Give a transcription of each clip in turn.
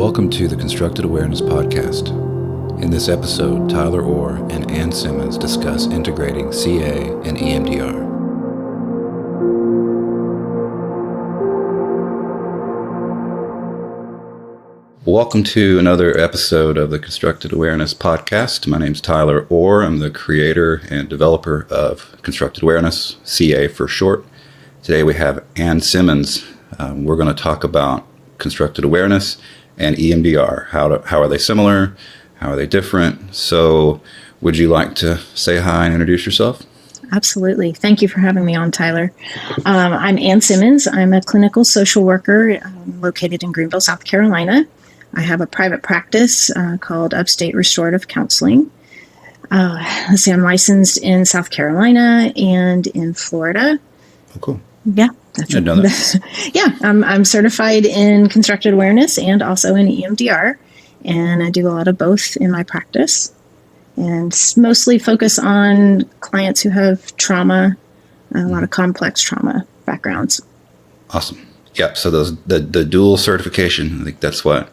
Welcome to the Constructed Awareness Podcast. In this episode, Tyler Orr and Ann Simmons discuss integrating CA and EMDR. Welcome to another episode of the Constructed Awareness Podcast. My name is Tyler Orr. I'm the creator and developer of Constructed Awareness, CA for short. Today we have Ann Simmons. We're going to talk about constructed awareness and EMDR. How are they similar? How are they different? So would you like to say hi and introduce yourself? Absolutely. Thank you for having me on, Tyler. I'm Ann Simmons. I'm a clinical social worker located in Greenville, South Carolina. I have a private practice called Upstate Restorative Counseling. I'm licensed in South Carolina and in Florida. Oh, cool. Yeah. I know that. Yeah, I'm certified in constructed awareness and also in EMDR, and I do a lot of both in my practice, and mostly focus on clients who have trauma, a lot of complex trauma backgrounds. Awesome. Yeah. So the dual certification, I think that's what.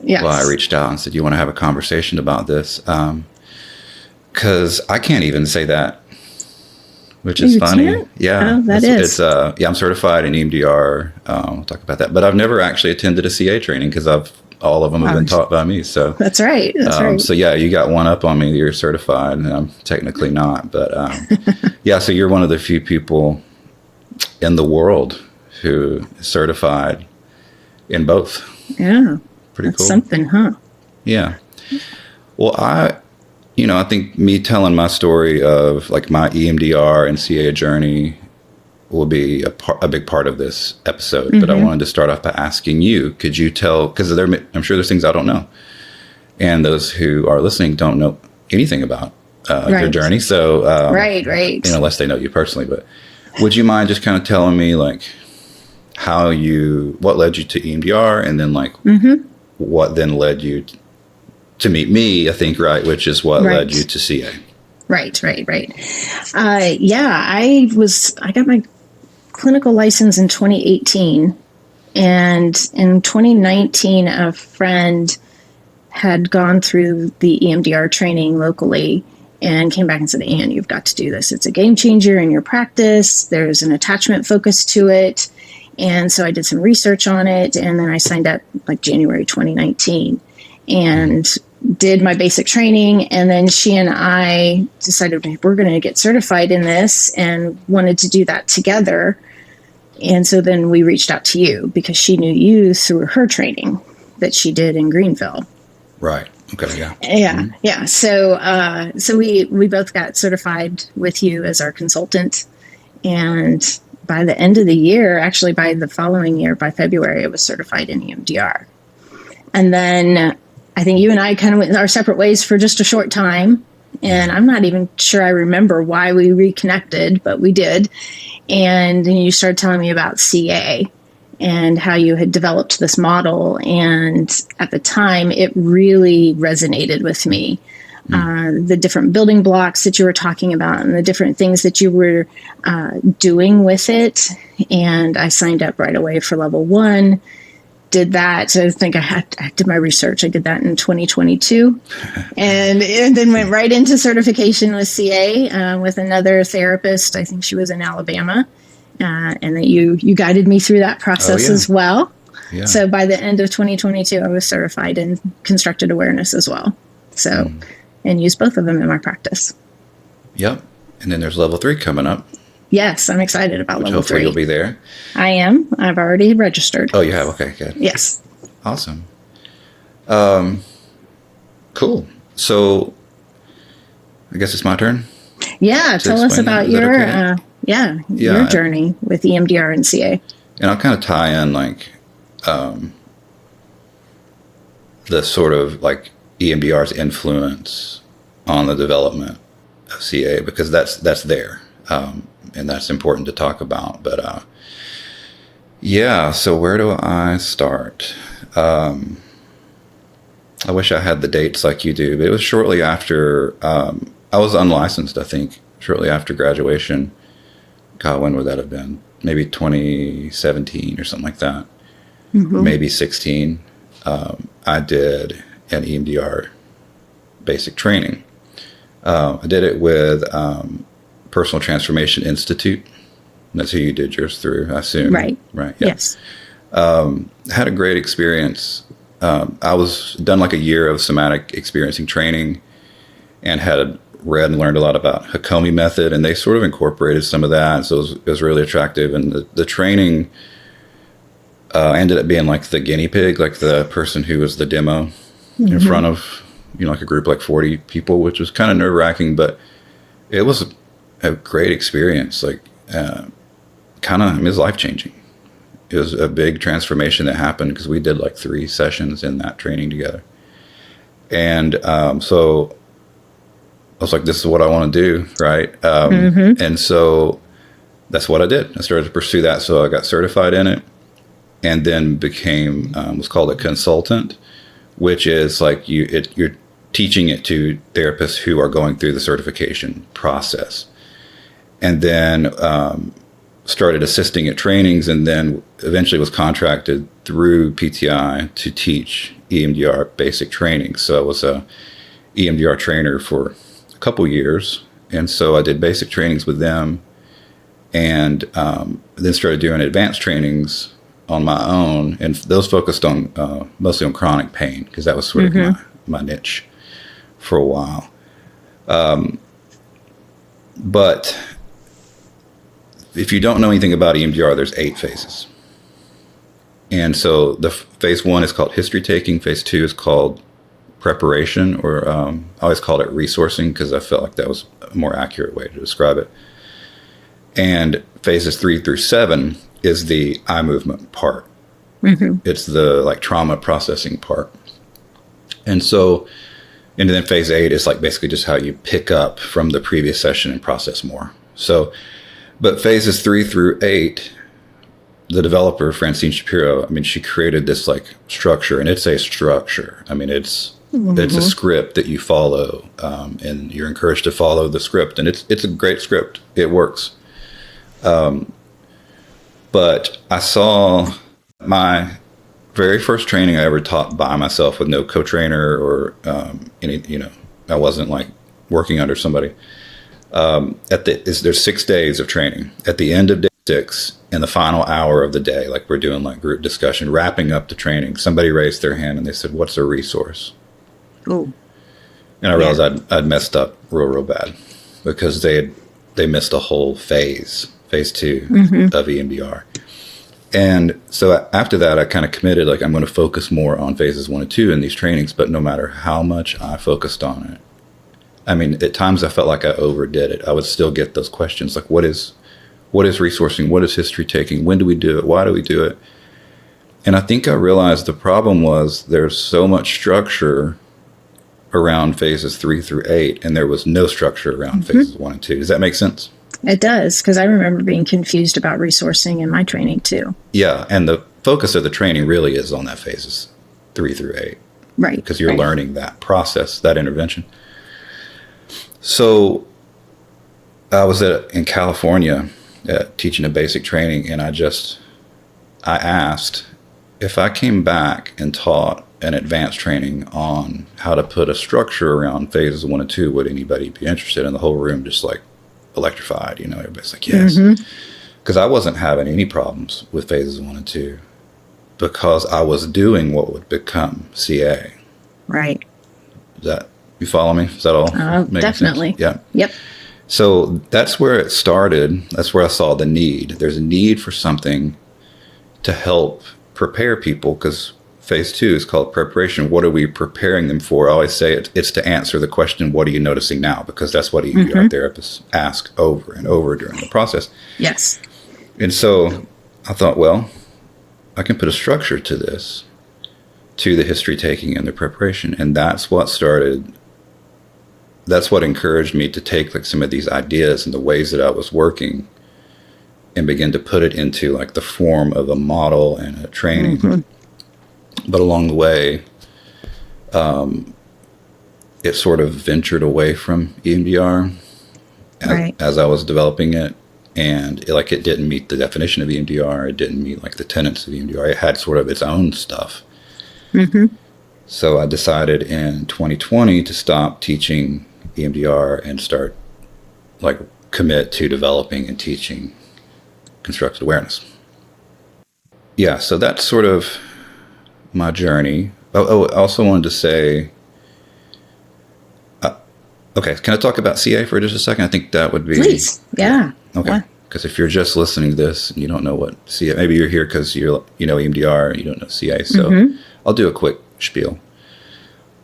Yes. Well, I reached out and said, "You want to have a conversation about this?" Because I can't even say that. Which is funny. Can't? Yeah. Oh, it's I'm certified in EMDR. We'll talk about that. But I've never actually attended a CA training because all of them have been taught by me. So that's right. Right. So yeah, you got one up on me. You're certified, and I'm technically not. But yeah, so you're one of the few people in the world who is certified in both. Yeah. Pretty That's cool. Something, huh? Yeah. Well, I think me telling my story of like my EMDR and CA journey will be a big part of this episode. Mm-hmm. But I wanted to start off by asking you, could you tell, because I'm sure there's things I don't know. And those who are listening don't know anything about your journey. So, right. Unless they know you personally. But would you mind just kind of telling me like what led you to EMDR and then like what then led you to meet me, I think, right, which is what led you to CA. Right. I got my clinical license in 2018, and in 2019, a friend had gone through the EMDR training locally and came back and said, "Ann, you've got to do this. It's a game changer in your practice. There's an attachment focus to it." And so I did some research on it, and then I signed up like January 2019 and did my basic training. And then she and I decided we're going to get certified in this and wanted to do that together. And so then we reached out to you because she knew you through her training that she did in Greenville. Right. Okay. Yeah. Yeah. Mm-hmm. Yeah. So we both got certified with you as our consultant. And by the end of the year, actually by the following year, by February, I was certified in EMDR. And then I think you and I kind of went our separate ways for just a short time. And I'm not even sure I remember why we reconnected, but we did. And then you started telling me about CA and how you had developed this model. And at the time, it really resonated with me. The different building blocks that you were talking about and the different things that you were doing with it. And I signed up right away for level 1. Did that. So I think I did my research. I did that in 2022 and then went right into certification with CA with another therapist. I think she was in Alabama. And that you guided me through that process as well. Yeah. So by the end of 2022, I was certified in constructed awareness as well. So, and use both of them in my practice. Yep. And then there's level 3 coming up. Yes, I'm excited about level 3. Hopefully you'll be there. I am. I've already registered. Oh, you have? Okay, good. Yes. Awesome. Cool. So I guess it's my turn. Yeah, tell us about your your journey with EMDR and CA. And I'll kind of tie in like the sort of like EMDR's influence on the development of CA because that's there. And that's important to talk about. But so where do I start? I wish I had the dates like you do, but it was shortly after I was unlicensed, I think, shortly after graduation. God, when would that have been? Maybe 2017 or something like that. Mm-hmm. Maybe 16. I did an EMDR basic training. I did it with Personal Transformation Institute. That's who you did yours through, I assume. Right. Right. Yeah. Yes. Had a great experience. I was done like a year of somatic experiencing training and had read and learned a lot about Hakomi method, and they sort of incorporated some of that. So it was really attractive. And the training ended up being like the guinea pig, like the person who was the demo in front of, like a group like 40 people, which was kind of nerve wracking, but it was a great experience. Like, it was life changing. It was a big transformation that happened because we did like 3 sessions in that training together. And so I was like, this is what I want to do, right? And so that's what I did. I started to pursue that. So I got certified in it and then became what's called a consultant, which is like you're teaching it to therapists who are going through the certification process. And then started assisting at trainings, and then eventually was contracted through PTI to teach EMDR basic training. So I was a EMDR trainer for a couple years, and so I did basic trainings with them, and then started doing advanced trainings on my own, and those focused on mostly on chronic pain, because that was sort of my niche for a while. But if you don't know anything about EMDR, there's 8 phases. And so the phase 1 is called history taking. Phase 2 is called preparation, or I always called it resourcing because I felt like that was a more accurate way to describe it. And phases 3 through 7 is the eye movement part. It's the like trauma processing part. And then phase 8 is like basically just how you pick up from the previous session and process more. So, but phases 3 through 8, the developer, Francine Shapiro, she created this like structure, and it's a structure. It's a script that you follow, and you're encouraged to follow the script, and it's a great script. It works. But I saw my very first training I ever taught by myself with no co-trainer or I wasn't like working under somebody. There's 6 days of training. At the end of day 6, in the final hour of the day, like we're doing like group discussion, wrapping up the training, somebody raised their hand and they said, "What's a resource?" Oh. And I realized I'd messed up real bad because they missed a whole phase 2 of EMDR. And so after that, I kind of committed, like, I'm going to focus more on phases 1 and 2 in these trainings, but no matter how much I focused on it, at times I felt like I overdid it. I would still get those questions like, what is resourcing? What is history taking? When do we do it? Why do we do it? And I think I realized the problem was there's so much structure around phases 3 through 8, and there was no structure around phases 1 and 2. Does that make sense? It does, because I remember being confused about resourcing in my training too. Yeah, and the focus of the training really is on that phases 3 through 8. Right. Because you're learning that process, that intervention. So I was in California teaching a basic training, and I asked if I came back and taught an advanced training on how to put a structure around phases 1 and 2, would anybody be interested? And the whole room just like electrified, everybody's like, yes. Because I wasn't having any problems with phases 1 and 2 because I was doing what would become CA. Right. You follow me? Is that all? Definitely. Sense? Yeah. Yep. So that's where it started. That's where I saw the need. There's a need for something to help prepare people, because phase 2 is called preparation. What are we preparing them for? I always say it's to answer the question, what are you noticing now? Because that's what EMDR therapists ask over and over during the process. Yes. And so I thought, well, I can put a structure to this, to the history taking and the preparation. And that's what encouraged me to take like some of these ideas and the ways that I was working and begin to put it into like the form of a model and a training. But along the way, it sort of ventured away from EMDR as I was developing it. And it didn't meet the definition of EMDR. It didn't meet like the tenets of EMDR. It had sort of its own stuff. Mm-hmm. So I decided in 2020 to stop teaching EMDR and start commit to developing and teaching constructed awareness. Yeah, so that's sort of my journey. I also wanted to say, okay, can I talk about CA for just a second? I think that would be... Please, yeah. Okay, because if you're just listening to this and you don't know what CA... Maybe you're here because you know EMDR and you don't know CA, so I'll do a quick spiel.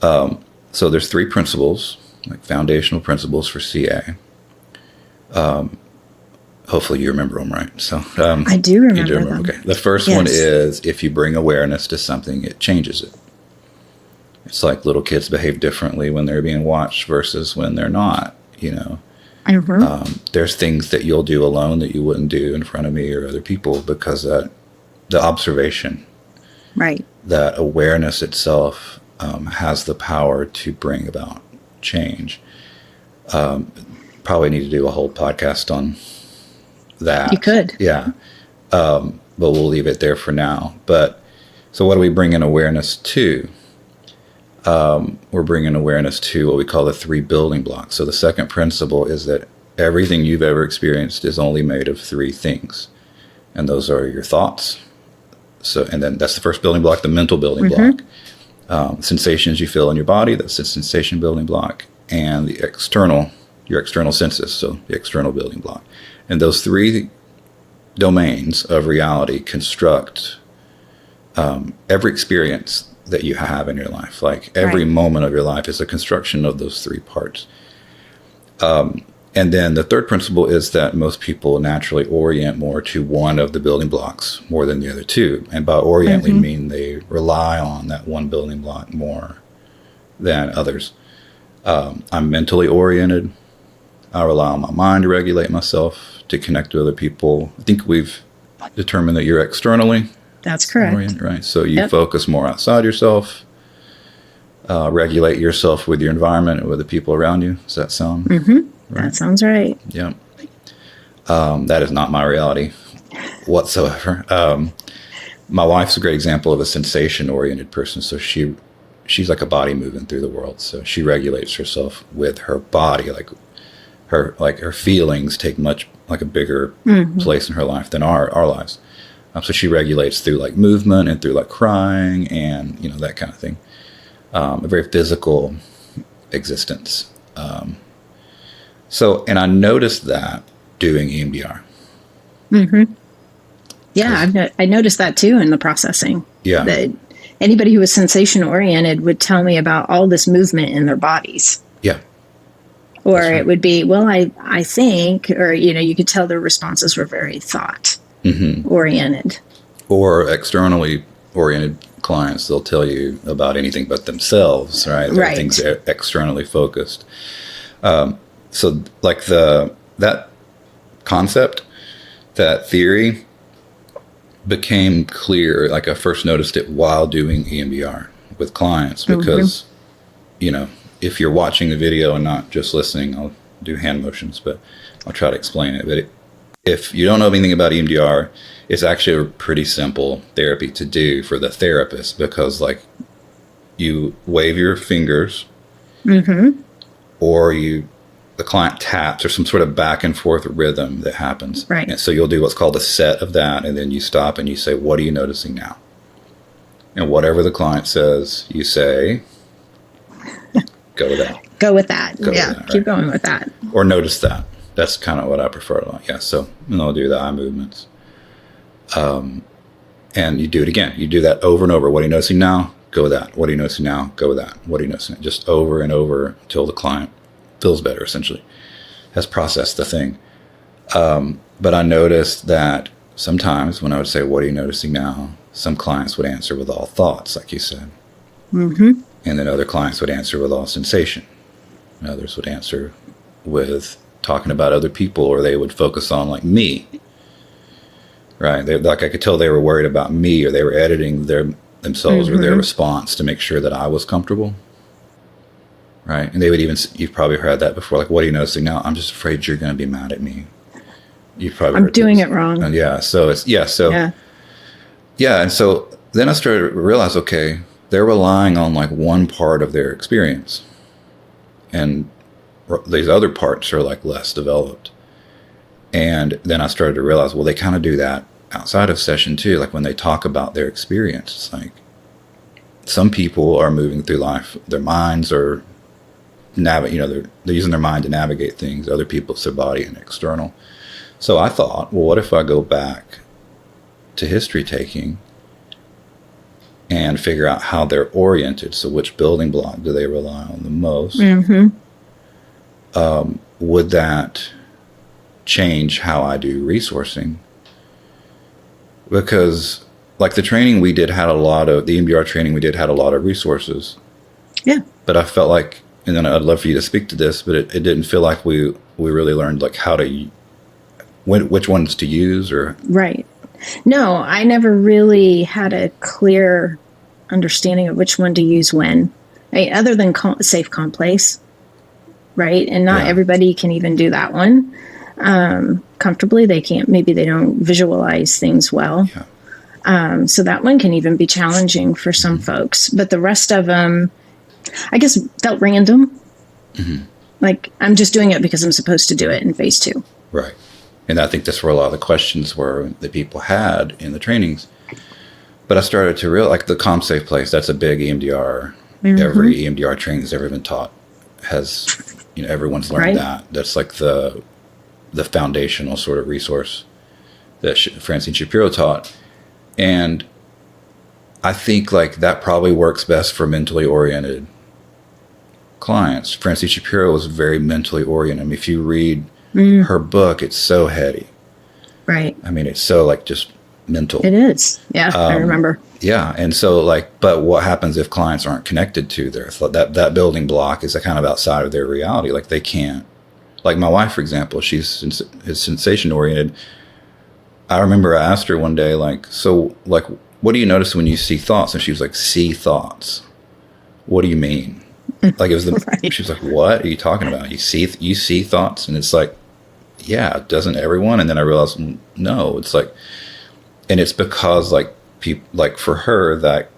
So there's 3 principles, like foundational principles for CA. Hopefully you remember them, right? So I do remember them. Okay. The first one is, if you bring awareness to something, it changes it. It's like little kids behave differently when they're being watched versus when they're not, you know. There's things that you'll do alone that you wouldn't do in front of me or other people because the observation, right, that awareness itself has the power to bring about change. Probably need to do a whole podcast on that. You could. Yeah. But we'll leave it there for now. But so what do we bring in awareness to? We're bringing awareness to what we call the 3 building blocks. So the second principle is that everything you've ever experienced is only made of 3 things. And those are your thoughts. And then that's the first building block, the mental building block. Sensations you feel in your body, that's the sensation building block. And your external senses, so the external building block. And those 3 domains of reality construct every experience that you have in your life. Like every moment of your life is a construction of those 3 parts. And then the third principle is that most people naturally orient more to one of the building blocks more than the other 2. And by orient, we mean they rely on that one building block more than others. I'm mentally oriented. I rely on my mind to regulate myself, to connect to other people. I think we've determined that you're externally. That's correct. Oriented, right? So you focus more outside yourself, regulate yourself with your environment and with the people around you. Does that sound right? That sounds right. Yeah. That is not my reality whatsoever. My wife's a great example of a sensation-oriented person. So she's like a body moving through the world. So she regulates herself with her body. Her feelings take much like a bigger place in her life than our lives. So she regulates through like movement and through like crying and, you know, that kind of thing. A very physical existence. And I noticed that doing EMDR. Yeah, I noticed that too in the processing. Yeah. That anybody who was sensation oriented would tell me about all this movement in their bodies. Yeah. Or it would be, well, I think, or, you know, you could tell their responses were very thought oriented. Or externally oriented clients, they'll tell you about anything but themselves, right? Everything's externally focused. So like that concept, that theory became clear. Like I first noticed it while doing EMDR with clients because, you know, if you're watching the video and not just listening, I'll do hand motions, but I'll try to explain it. But if you don't know anything about EMDR, it's actually a pretty simple therapy to do for the therapist because like you wave your fingers or the client taps or some sort of back and forth rhythm that happens. Right. And so you'll do what's called a set of that. And then you stop and you say, what are you noticing now? And whatever the client says, you say, go with that. Go with that. Go with that, right? Keep going with that. Or notice that. That's kind of what I prefer a lot. Yeah. So, and I'll do the eye movements. And you do it again. You do that over and over. What are you noticing now? Go with that. What are you noticing now? Go with that. What are you noticing? Just over and over until the client feels better, essentially, has processed the thing. But I noticed that sometimes when I would say, what are you noticing now? Some clients would answer with all thoughts, like you said. And then other clients would answer with all sensation. And others would answer with talking about other people, or they would focus on like me. Right. Like I could tell they were worried about me, or they were editing themselves or their response to make sure that I was comfortable. Right. And they would even, you've probably heard that before. Like, what are you noticing now? I'm just afraid you're going to be mad at me. You've probably I'm doing it wrong. And yeah. So it's, And so then I started to realize, okay, they're relying on like one part of their experience, and these other parts are like less developed. And then I started to realize, well, they kind of do that outside of session too. Like when they talk about their experience, it's like some people are moving through life, their minds are they're using their mind to navigate things. Other people, it's their body and external. So I thought, well, what if I go back to history taking and figure out how they're oriented? So which building block do they rely on the most? Would that change how I do resourcing? Because like the training we did had a lot of, the EMDR training we did had a lot of resources. Yeah. But I felt like, and then I'd love for you to speak to this, but it didn't feel like we really learned like how to, which ones to use or. Right. No, I never really had a clear understanding of which one to use when, right? Other than safe, calm, place, right? And not everybody can even do that one comfortably. They can't, maybe they don't visualize things well. Yeah. So that one can even be challenging for some folks, but the rest of them, I guess, felt random. Like I'm just doing it because I'm supposed to do it in phase 2. Right. And I think that's where a lot of the questions were that people had in the trainings. But I started to realize, like the calm, safe place, that's a big EMDR. Every EMDR training that's ever been taught has, everyone's learned that. That's like the foundational sort of resource that Francine Shapiro taught. And I think like that probably works best for mentally oriented clients. Francine Shapiro was very mentally oriented. I mean, if you read her book, it's so heady. Right. I mean, it's so like just mental. It is. Yeah, I remember. Yeah. And so like, but what happens if clients aren't connected to their thought? That building block is kind of outside of their reality. Like they can't, like my wife, for example, is sensation oriented. I remember I asked her one day, like, so like, what do you notice when you see thoughts? And she was like, see thoughts. What do you mean? Like it was she was like, what are you talking about? You see thoughts? And it's like, yeah, doesn't everyone? And then I realized, no, it's like, and it's because like people, like for her, that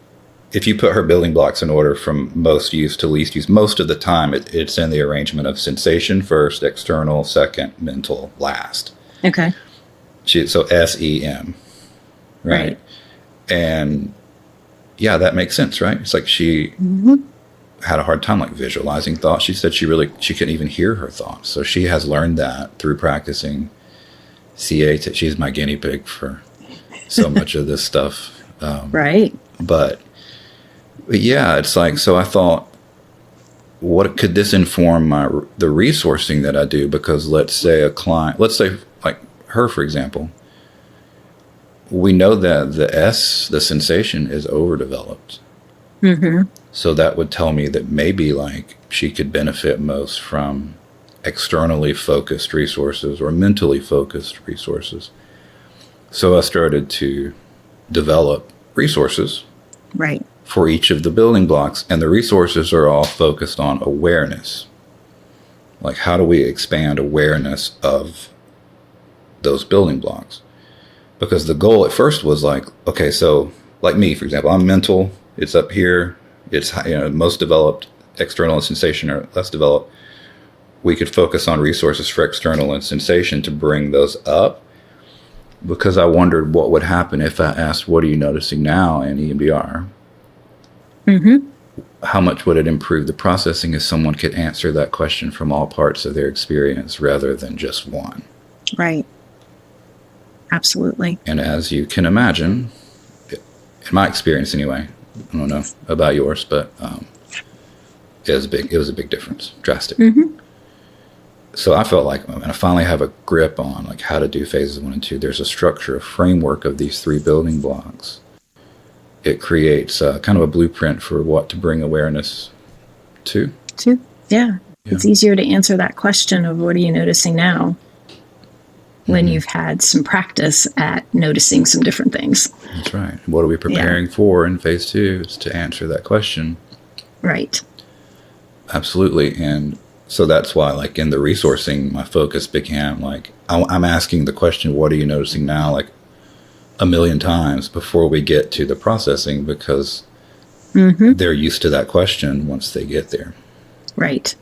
if you put her building blocks in order from most use to least use, most of the time it's in the arrangement of sensation first, external second, mental last. Okay. So SEM, right? And yeah, that makes sense, right? It's like she had a hard time like visualizing thoughts. She said she couldn't even hear her thoughts. So she has learned that through practicing CA. She's my guinea pig for so much of this stuff. But yeah, it's like, so I thought, what could this inform the resourcing that I do? Because let's say like her, for example, we know that the sensation is overdeveloped. So that would tell me that maybe like she could benefit most from externally focused resources or mentally focused resources. So I started to develop resources for each of the building blocks, and the resources are all focused on awareness. Like how do we expand awareness of those building blocks? Because the goal at first was like, okay, so like me, for example, I'm mental. It's up here. It's most developed. External and sensation are less developed. We could focus on resources for external and sensation to bring those up. Because I wondered what would happen if I asked, what are you noticing now in EMDR? How much would it improve the processing if someone could answer that question from all parts of their experience rather than just one? Right. Absolutely. And as you can imagine, in my experience anyway, I don't know about yours, but it was a big difference, drastic. So I felt like I finally have a grip on like how to do phases 1 and 2. There's a structure, a framework of these 3 building blocks. It creates kind of a blueprint for what to bring awareness to. Yeah. It's easier to answer that question of what are you noticing now when you've had some practice at noticing some different things. That's right. What are we preparing for in phase 2 is to answer that question. Right. Absolutely. And so that's why, like in the resourcing, my focus became like, I'm asking the question, what are you noticing now? Like a million times before we get to the processing, because Mm-hmm. they're used to that question once they get there. Right.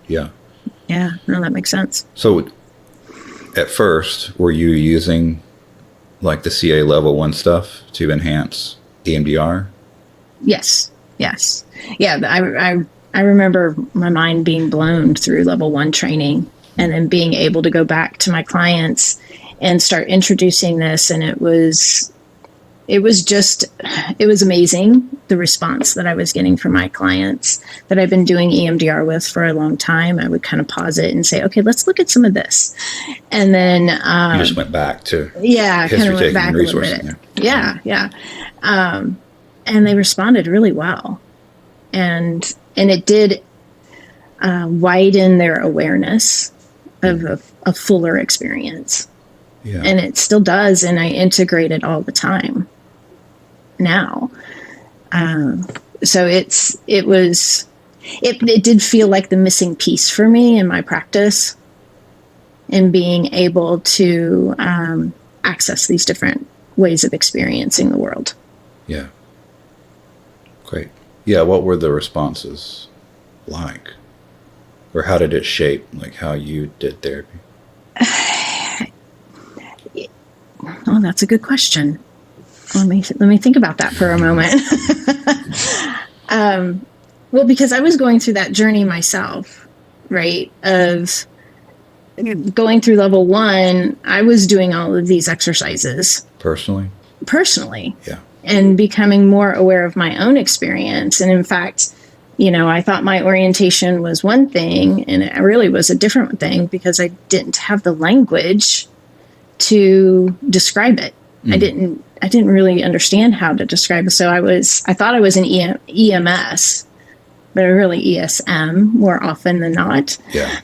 Yeah. Yeah. No, that makes sense. So at first, were you using like the CA level 1 stuff to enhance EMDR? Yes. Yes. Yeah. I remember my mind being blown through level 1 training, and then being able to go back to my clients and start introducing this. And it was amazing, the response that I was getting from my clients that I've been doing EMDR with for a long time. I would kind of pause it and say, okay, let's look at some of this. And then You just went back to kind of went back a little bit. Yeah. And they responded really well. And it did widen their awareness of a fuller experience. Yeah. And it still does, and I integrate it all the time now. So it did feel like the missing piece for me in my practice, in being able to access these different ways of experiencing the world. Yeah. Great. Yeah, what were the responses like? Or how did it shape like how you did therapy? Oh, that's a good question. Let me think about that for a moment. Well, because I was going through that journey myself, right? Of going through level 1, I was doing all of these exercises Personally? Yeah. And becoming more aware of my own experience. And in fact, I thought my orientation was one thing, and it really was a different thing because I didn't have the language to describe it. I didn't really understand how to describe it. So I thought I was an EMS, but really ESM more often than not. Yeah.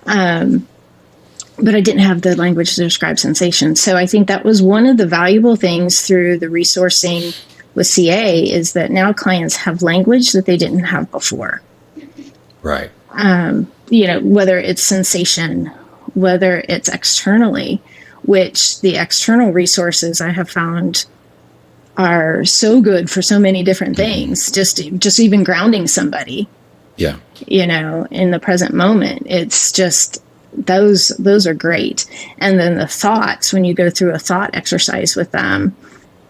But I didn't have the language to describe sensation. So I think that was one of the valuable things through the resourcing with CA, is that now clients have language that they didn't have before. Right. Whether it's sensation, whether it's externally, which the external resources I have found are so good for so many different things. Just even grounding somebody. Yeah. In the present moment. It's just those are great. And then the thoughts, when you go through a thought exercise with them,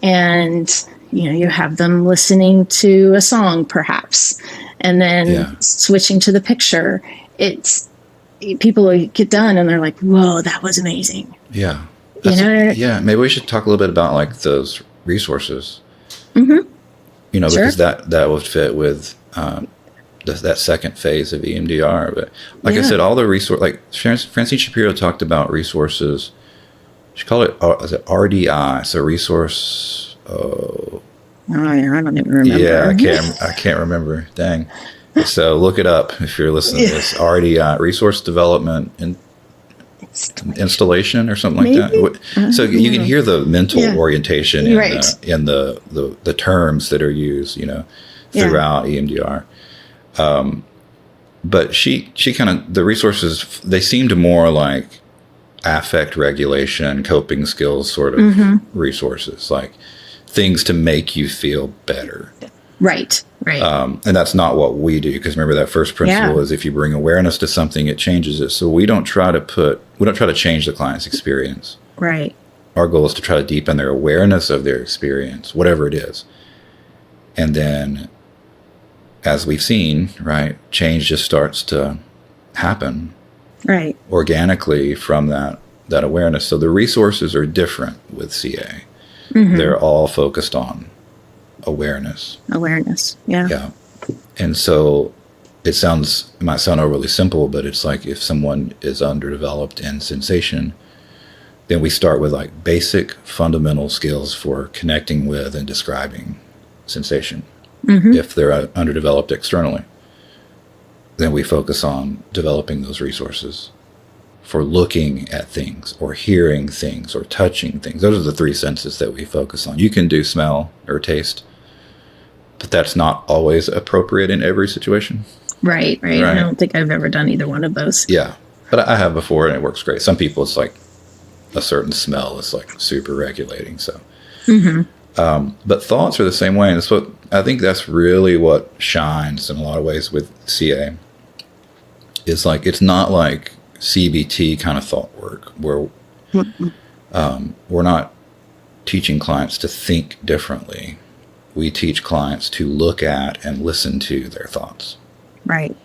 and you have them listening to a song perhaps, and then switching to the picture, people get done and they're like, whoa, that was amazing. Yeah. Yeah. Maybe we should talk a little bit about like those resources. Mm-hmm. Because sure. that would fit with that second phase of EMDR. But like I said, all the like Francine Shapiro talked about resources. She called it RDI, so resource. I don't even remember. Yeah, I can't remember. Dang. So look it up if you're listening to this. RDI, resource development and installation or something like that. So you can hear the mental orientation in the terms that are used, throughout EMDR. But she kind of, the resources, they seemed more like affect regulation, coping skills sort of resources, like things to make you feel better. Right. And that's not what we do, because remember that first principle is if you bring awareness to something, it changes it. So we don't try to change the client's experience. Right. Our goal is to try to deepen their awareness of their experience, whatever it is. And then, as we've seen, right, change just starts to happen organically from that awareness. So the resources are different with CA. They're all focused on awareness. Yeah. And so it might sound overly simple, but it's like if someone is underdeveloped in sensation, then we start with like basic fundamental skills for connecting with and describing sensation. If they're underdeveloped externally, then we focus on developing those resources for looking at things or hearing things or touching things. Those are the 3 senses that we focus on. You can do smell or taste, but that's not always appropriate in every situation. Right. I don't think I've ever done either one of those. Yeah, but I have before, and it works great. Some people, it's like a certain smell is like super regulating. So, but thoughts are the same way, and it's what I think that's really what shines in a lot of ways with CA. It's like, it's not like CBT kind of thought work where we're not teaching clients to think differently. We teach clients to look at and listen to their thoughts. Right.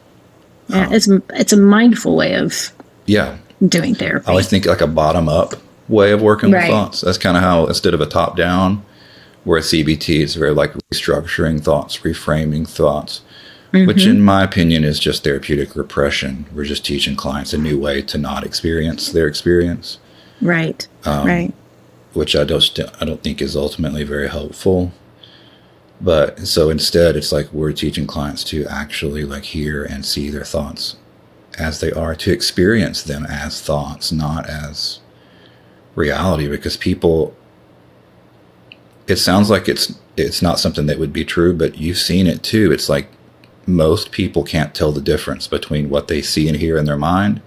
Yeah, it's a mindful way of doing therapy. I always think like a bottom-up way of working with Right. thoughts. That's kind of how, instead of a top-down, where CBT is very like restructuring thoughts, reframing thoughts, which in my opinion is just therapeutic repression. We're just teaching clients a new way to not experience their experience. Right. Right. Which I don't think is ultimately very helpful. But so instead, it's like we're teaching clients to actually like hear and see their thoughts as they are, to experience them as thoughts, not as reality. Because people, it sounds like it's not something that would be true, but you've seen it too. It's like most people can't tell the difference between what they see and hear in their mind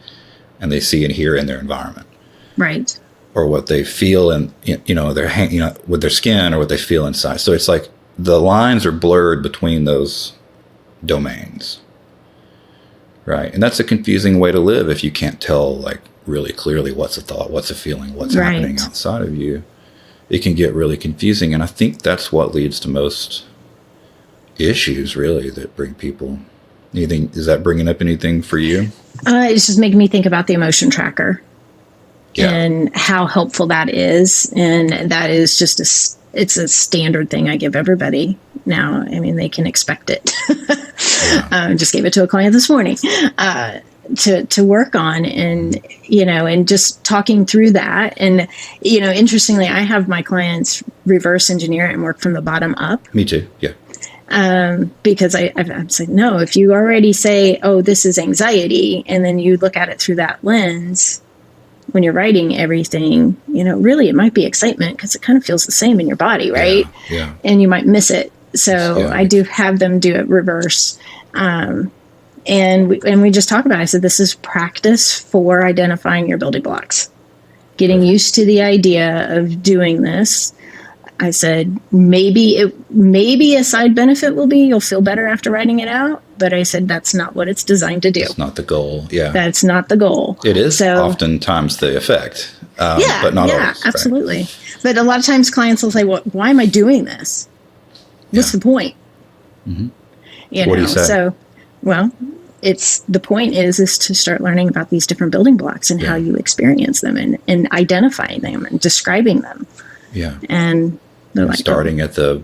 and they see and hear in their environment. Right. Or what they feel in, with their skin, or what they feel inside. So it's like the lines are blurred between those domains. Right. And that's a confusing way to live if you can't tell like really clearly what's a thought, what's a feeling, what's happening outside of you. It can get really confusing. And I think that's what leads to most issues, really, that bring people. Anything, is that bringing up anything for you? It's just making me think about the emotion tracker. Yeah. And how helpful that is. And that is just it's a standard thing I give everybody now. I mean, they can expect it. Just gave it to a client this morning to work on, and, and just talking through that. And, interestingly, I have my clients reverse engineer it and work from the bottom up. Me too. Yeah. Because I'm saying, no, if you already say, oh, this is anxiety, and then you look at it through that lens, when you're writing everything, really it might be excitement because it kind of feels the same in your body, right? Yeah. And you might miss it. So I do have them do it reverse. And we just talk about it. I said, this is practice for identifying your building blocks, getting used to the idea of doing this. I said, maybe a side benefit will be you'll feel better after writing it out. But I said, that's not what it's designed to do. It's not the goal. Yeah. That's not the goal. It is oftentimes the effect, but not always. Absolutely. Right. But a lot of times clients will say, well, why am I doing this? What's the point? Mm-hmm. What do you say? So, well, the point is to start learning about these different building blocks and how you experience them and identifying them and describing them. Yeah. And they're like, starting at the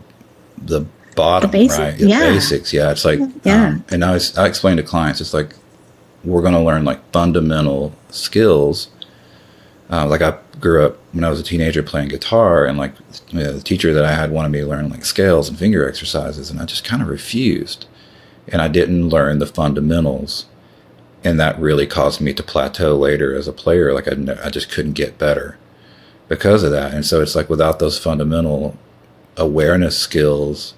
bottom, the basic, right? The basics. Yeah. It's like, and I explain to clients, it's like, we're going to learn like fundamental skills. Like I grew up when I was a teenager playing guitar, and like the teacher that I had wanted me to learn like scales and finger exercises, and I just kind of refused. And I didn't learn the fundamentals, and that really caused me to plateau later as a player. Like I just couldn't get better because of that. And so it's like without those fundamental awareness skills,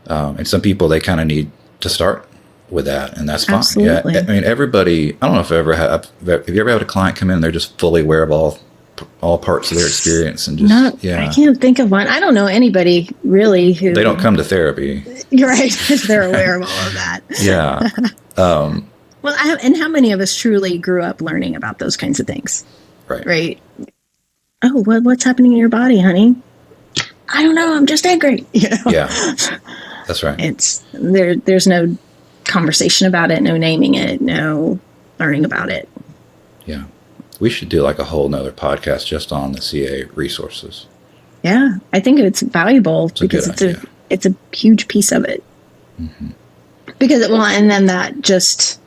and some people, they kind of need to start with that, and that's fine. Absolutely. Yeah, I mean, everybody, I don't know if have you ever had a client come in and they're just fully aware of all parts of their experience and just, I can't think of one. I don't know anybody really who... They don't come to therapy. You're right. They're aware of all of that. Yeah. Well, and how many of us truly grew up learning about those kinds of things? Right. Oh, what's happening in your body, honey? I don't know. I'm just angry. Yeah. That's right. There's no conversation about it, no naming it, no learning about it. Yeah. We should do like a whole nother podcast just on the CA resources. Yeah. I think it's valuable because it's a huge piece of it. Mm-hmm. And then that just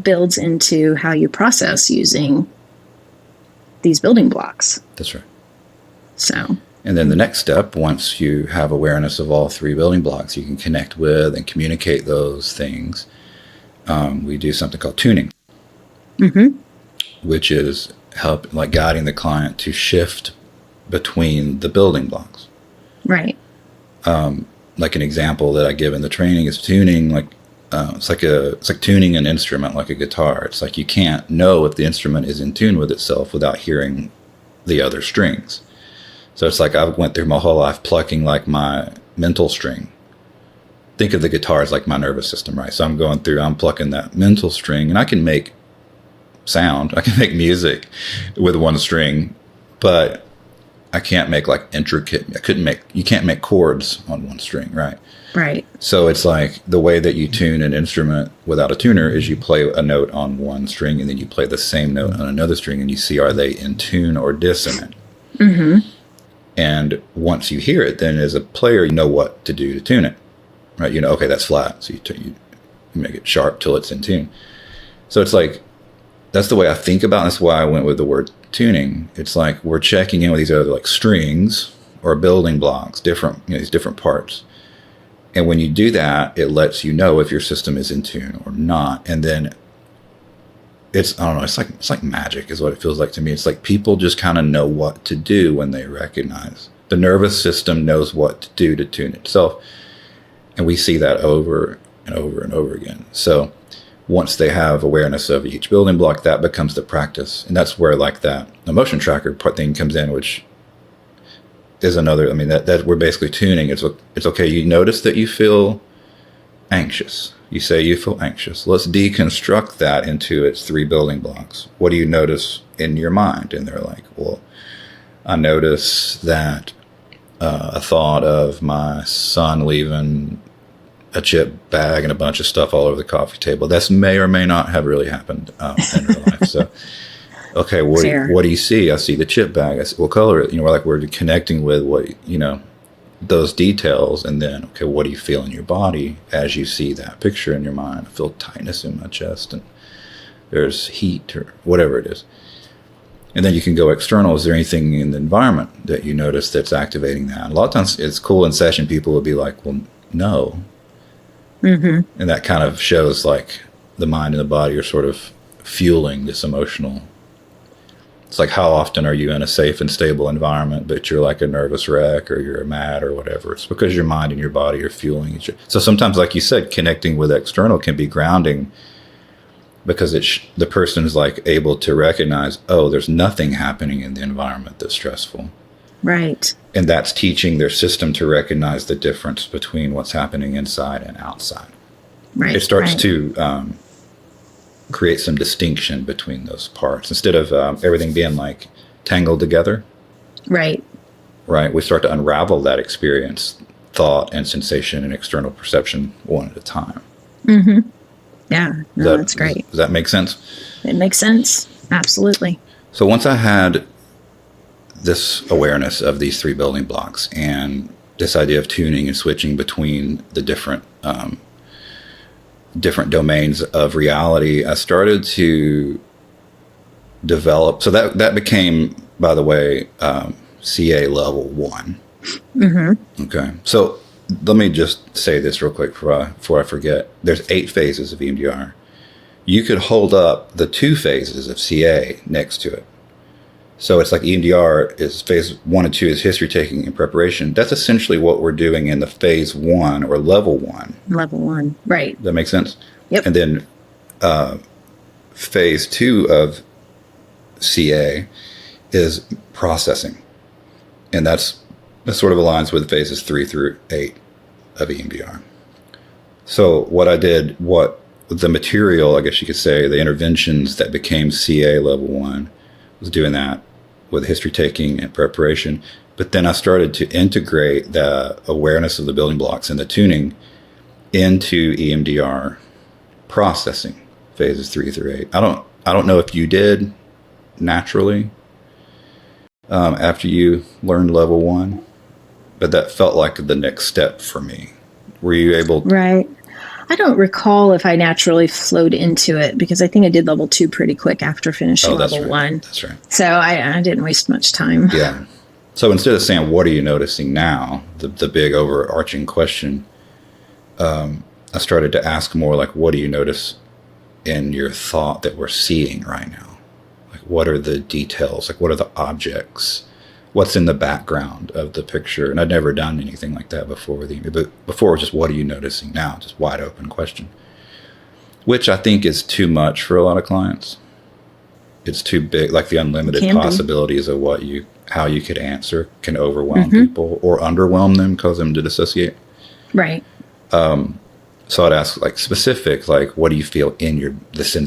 builds into how you process using these building blocks. That's right. So. And then the next step, once you have awareness of all three building blocks, you can connect with and communicate those things. We do something called tuning, which is guiding the client to shift between the building blocks. Right. Like an example that I give in the training is tuning. It's like tuning an instrument like a guitar. It's like you can't know if the instrument is in tune with itself without hearing the other strings. So it's like I went through my whole life plucking like my mental string. Think of the guitar as like my nervous system, right? So I'm plucking that mental string, and I can make sound. I can make music with one string, but I can't make like you can't make chords on one string, right? Right. So it's like the way that you tune an instrument without a tuner is you play a note on one string and then you play the same note on another string and you see, are they in tune or dissonant? Mm-hmm. And once you hear it, then as a player, you know what to do to tune it, right? You know, okay, that's flat. So you make it sharp till it's in tune. So it's like, that's the way I think about it. That's why I went with the word tuning. It's like we're checking in with these other like strings or building blocks, these different parts. And when you do that, it lets you know if your system is in tune or not. And then I don't know, it's like magic is what it feels like to me. It's like people just kind of know what to do when they recognize. The nervous system knows what to do to tune itself. And we see that over and over and over again. So once they have awareness of each building block, that becomes the practice. And that's where like that emotion tracker part thing comes in, which is another, that we're basically tuning. It's okay. You notice that you feel anxious. You say you feel anxious. Let's deconstruct that into its 3 building blocks. What do you notice in your mind? And they're like, well, I notice that a thought of my son leaving a chip bag and a bunch of stuff all over the coffee table. That may or may not have really happened in real life. So, okay, what do you see? I see the chip bag. I see, what color is it? We're connecting with those details. And then, okay, what do you feel in your body as you see that picture in your mind? I feel tightness in my chest and there's heat or whatever it is. And then you can go external. Is there anything in the environment that you notice that's activating that? And a lot of times it's cool in session. People will be like, well, no. Mm-hmm. And that kind of shows like the mind and the body are sort of fueling this emotional. It's like, how often are you in a safe and stable environment, but you're like a nervous wreck or you're mad or whatever? It's because your mind and your body are fueling each other. So sometimes, like you said, connecting with external can be grounding because the person is like able to recognize, oh, there's nothing happening in the environment that's stressful. Right. And that's teaching their system to recognize the difference between what's happening inside and outside. Right. It starts to create some distinction between those parts instead of everything being like tangled together. Right. Right. We start to unravel that experience, thought and sensation and external perception one at a time. Mm-hmm. Yeah. No, that's great. Does that make sense? It makes sense. Absolutely. So once I had this awareness of these 3 building blocks and this idea of tuning and switching between the different domains of reality, I started to develop. So that became, by the way, CA level 1. Mm-hmm. Okay. So let me just say this real quick before I forget. There's 8 phases of EMDR. You could hold up the 2 phases of CA next to it. So it's like EMDR is phase 1 and 2 is history taking and preparation. That's essentially what we're doing in the phase 1 or level 1. Level 1, right. That makes sense? Yep. And then phase 2 of CA is processing. And that sort of aligns with phases 3 through 8 of EMDR. So what I did, the material, I guess you could say, the interventions that became CA level 1, was doing that with history taking and preparation. But then I started to integrate the awareness of the building blocks and the tuning into EMDR processing phases 3 through 8. I don't know if you did naturally after you learned level 1, but that felt like the next step for me. Were you able to? Right. I don't recall if I naturally flowed into it because I think I did level 2 pretty quick after finishing level 1. That's right. So I didn't waste much time. Yeah. So instead of saying, what are you noticing now? The big overarching question, I started to ask more like, what do you notice in your thought that we're seeing right now? Like, what are the details? Like, what are the objects? What's in the background of the picture? And I'd never done anything like that before. But before, it was just, what are you noticing now? Just wide open question, which I think is too much for a lot of clients. it's too big, like the unlimited Can be. possibilities of how you could answer can overwhelm people or underwhelm them, cause them to dissociate. Right. So I'd ask like specific, like, what do you feel in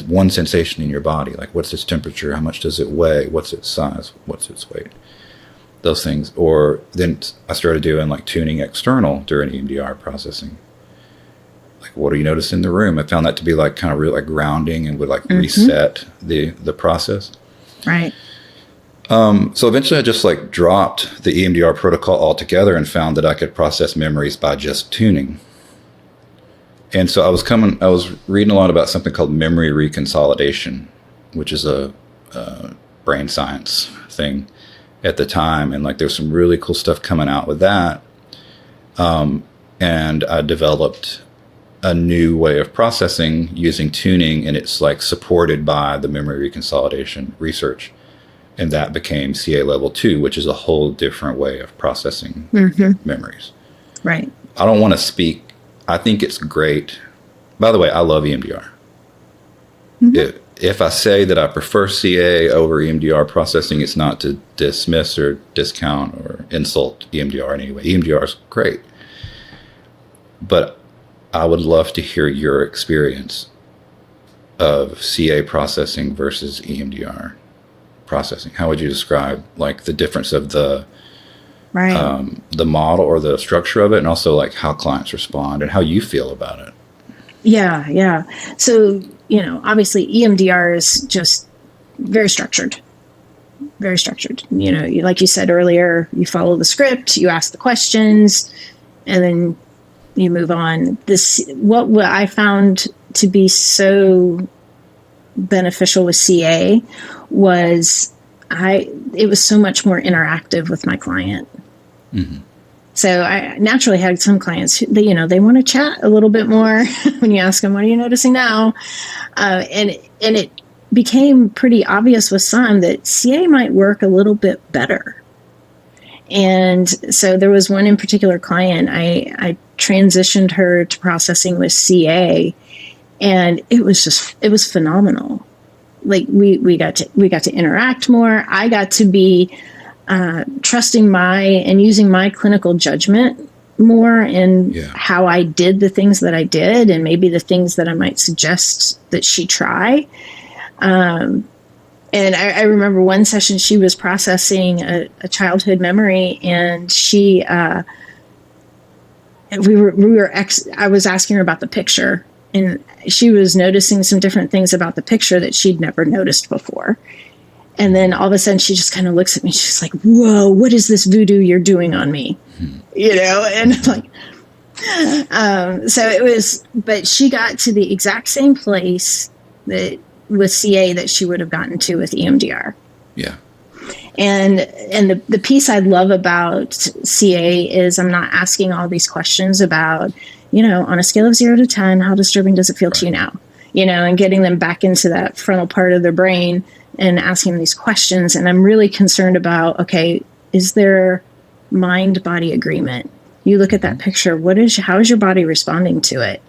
one sensation in your body? Like, what's its temperature? How much does it weigh? What's its size? What's its weight? Those things. Or then I started doing like tuning external during EMDR processing. Like, what do you notice in the room? I found that to be like kind of real, like grounding, and would like reset the process. Right. So eventually I just like dropped the EMDR protocol altogether and found that I could process memories by just tuning. And so I was reading a lot about something called memory reconsolidation, which is a brain science thing at the time. And like, there's some really cool stuff coming out with that. And I developed a new way of processing using tuning, and it's like supported by the memory reconsolidation research. And that became CA level 2, which is a whole different way of processing memories. Right. I don't want to speak. I think it's great. By the way, I love EMDR. If I say that I prefer CA over EMDR processing, it's not to dismiss or discount or insult EMDR in any way. EMDR is great. But I would love to hear your experience of CA processing versus EMDR processing. How would you describe like the difference of the model or the structure of it, and also like how clients respond and how you feel about it? Yeah. So, obviously EMDR is just very structured. Very structured. Like you said earlier, you follow the script, you ask the questions, and then you move on. What I found to be so beneficial with CA was it was so much more interactive with my client. So I naturally had some clients who, they want to chat a little bit more when you ask them, what are you noticing now? And it became pretty obvious with some that CA might work a little bit better. And so there was one in particular client, I transitioned her to processing with CA, and it was phenomenal. Like we got to interact more. I got to be trusting and using my clinical judgment more in how I did the things that I did, and maybe the things that I might suggest that she try. And I remember one session she was processing a childhood memory, and I was asking her about the picture, and she was noticing some different things about the picture that she'd never noticed before. And then all of a sudden she just kind of looks at me. She's like, whoa, what is this voodoo you're doing on me? And I'm like, so it was, but she got to the exact same place that with CA that she would have gotten to with EMDR. Yeah. And the piece I love about CA is I'm not asking all these questions about, on a scale of 0 to 10, how disturbing does it feel to you now? And getting them back into that frontal part of their brain and asking these questions. And I'm really concerned about, okay, is there mind-body agreement? You look at that picture, how is your body responding to it?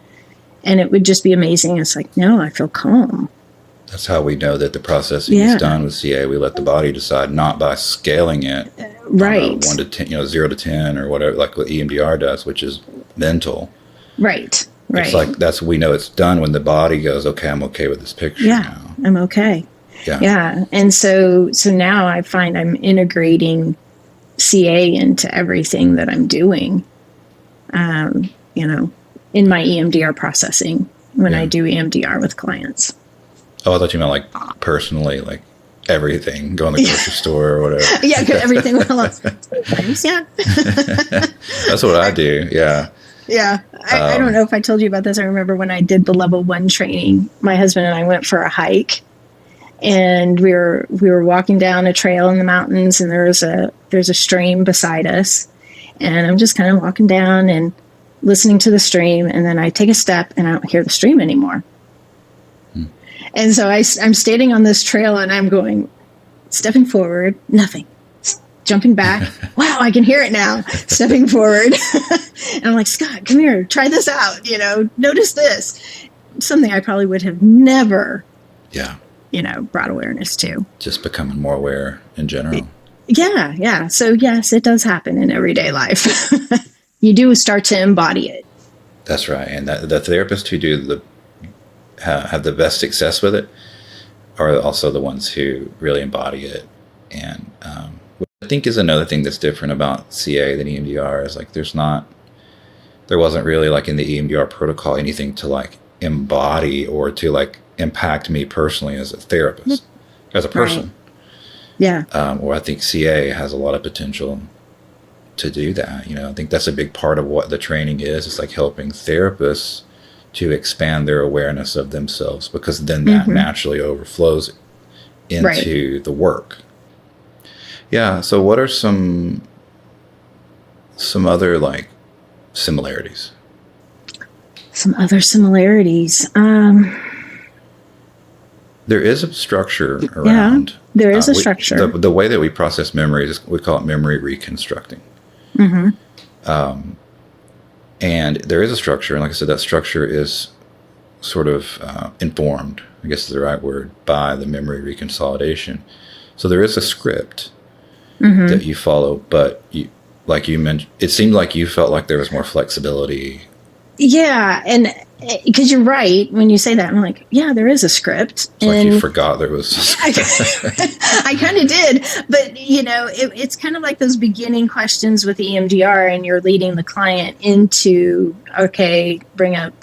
And it would just be amazing. It's like, no, I feel calm. That's how we know that the processing is done with CA. We let the body decide, not by scaling it. Right. 1 to 10, 0 to 10 or whatever, like what EMDR does, which is mental. Right. It's like, we know it's done when the body goes, okay, I'm okay with this picture now. I'm okay. Yeah. And so now I find I'm integrating CA into everything that I'm doing, in my EMDR processing when I do EMDR with clients. Oh, I thought you meant like personally, like everything, go in the grocery store or whatever. Yeah, everything. Sometimes, yeah. That's what I do. Yeah. Yeah. I don't know if I told you about this. I remember when I did the level 1 training, my husband and I went for a hike, and we were walking down a trail in the mountains, and there's a stream beside us, and I'm just kind of walking down and listening to the stream, and then I take a step and I don't hear the stream anymore. And so I'm standing on this trail, and I'm going, stepping forward, nothing. Jumping back, wow, I can hear it now. Stepping forward. And I'm like, Scott, come here, try this out. Notice this. Something I probably would have never brought awareness to. Just becoming more aware in general. Yeah. So yes, it does happen in everyday life. You do start to embody it. That's right. And the therapists who do have the best success with it are also the ones who really embody it. And what I think is another thing that's different about CA than EMDR is like there wasn't really like in the EMDR protocol anything to like embody or to like impact me personally as a therapist, as a person. Right. Yeah. Or I think CA has a lot of potential to do that. I think that's a big part of what the training is. It's like helping therapists to expand their awareness of themselves, because then that naturally overflows into the work. Yeah. So what are some other like similarities? Some other similarities. There is a structure around. Yeah, there is a structure. The way that we process memories, we call it memory reconstructing. And there is a structure, and like I said, that structure is sort of informed, I guess is the right word, by the memory reconsolidation. So there is a script that you follow, but like you mentioned, it seemed like you felt like there was more flexibility. Yeah, and because you're right when you say that, I'm like, yeah, there is a script. It's like you forgot there was. I kind of did, but it's kind of like those beginning questions with EMDR, and you're leading the client into, okay, bring up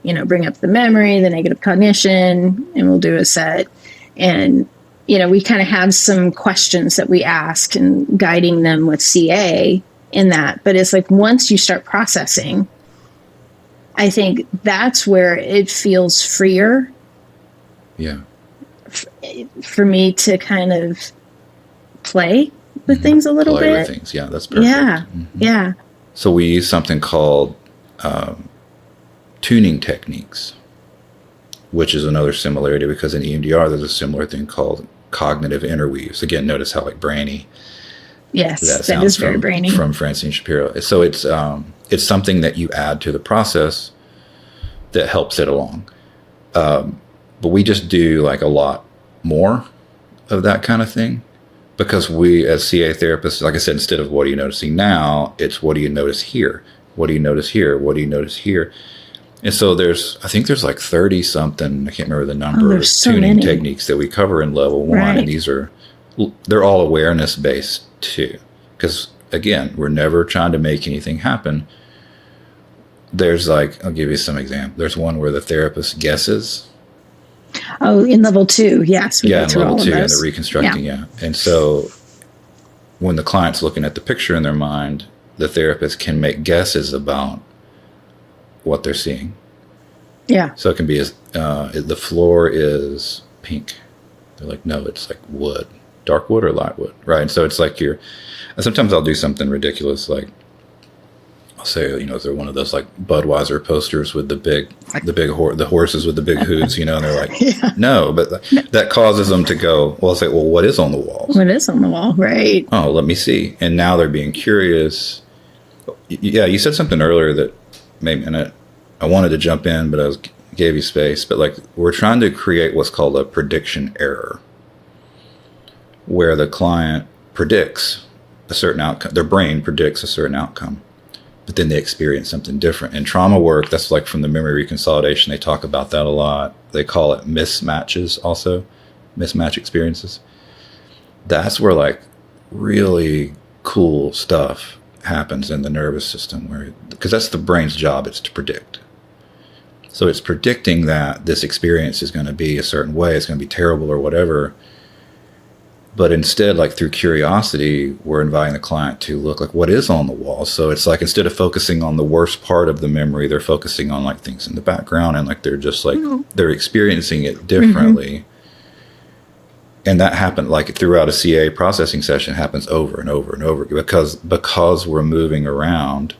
the memory, the negative cognition, and we'll do a set. And we kind of have some questions that we ask and guiding them with CA in that. But it's like once you start processing, I think that's where it feels freer. Yeah. For me to kind of play with things a little bit. With things. Yeah, that's perfect. Yeah. Yeah. So we use something called tuning techniques, which is another similarity, because in EMDR there's a similar thing called cognitive interweaves. Again, notice how like brainy. Yes, that is very brainy. From Francine Shapiro. So it's something that you add to the process that helps it along. But we just do like a lot more of that kind of thing, because we as CA therapists, like I said, instead of what are you noticing now, it's what do you notice here? What do you notice here? What do you notice here? And so I think there's like 30 something, I can't remember the number, of tuning techniques that we cover in level 1. Right. And they're all awareness based too. Because again, we're never trying to make anything happen. There's like, I'll give you some example. There's one where the therapist guesses. Oh, in level 2, yes. Yeah, in level 2, and the reconstructing, yeah. And so when the client's looking at the picture in their mind, the therapist can make guesses about what they're seeing. Yeah. So it can be the floor is pink. They're like, no, it's like wood. Dark wood or light wood, right? And so it's like sometimes I'll do something ridiculous, like I'll say, is there one of those like Budweiser posters with the horses with the big hooves, and they're like, no, but that causes them to go, well, I'll say, well, what is on the walls? What is on the wall, right? Oh, let me see. And now they're being curious. Yeah, you said something earlier that maybe, and I wanted to jump in, but gave you space, but like we're trying to create what's called a prediction error, where the client predicts a certain outcome, their brain predicts a certain outcome, but then they experience something different. In trauma work, that's like from the memory reconsolidation, they talk about that a lot. They call it mismatches also, mismatch experiences. That's where like really cool stuff happens in the nervous system, because that's the brain's job, it's to predict. So it's predicting that this experience is going to be a certain way, it's going to be terrible or whatever. But instead, like through curiosity, we're inviting the client to look like what is on the wall. So it's like instead of focusing on the worst part of the memory, they're focusing on like things in the background, and like they're just like they're experiencing it differently. And that happened like throughout a CA processing session, happens over and over and over because we're moving around,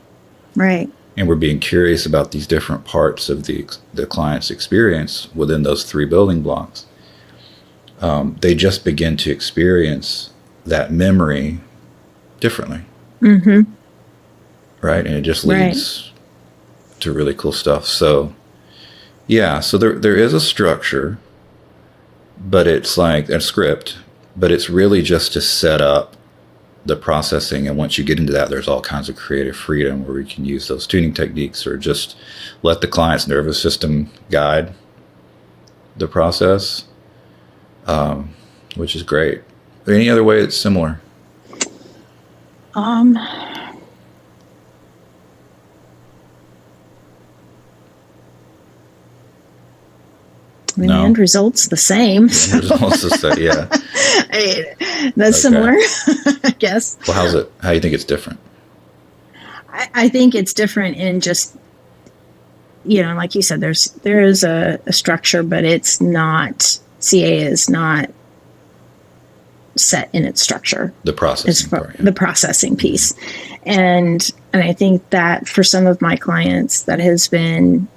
right? And we're being curious about these different parts of the client's experience within those 3 building blocks. They just begin to experience that memory differently. Right? And it just leads to really cool stuff. So, yeah, so there is a structure, but it's like a script, but it's really just to set up the processing. And once you get into that, there's all kinds of creative freedom where we can use those tuning techniques or just let the client's nervous system guide the process, which is great. Any other way it's similar? The end result's the same. The result's the same, yeah. That's similar, I guess. Well, how do you think it's different? I think it's different in just, like you said, there is a structure, but it's not, CA is not set in its structure. The processing part, yeah. The processing piece. And I think that for some of my clients, that has been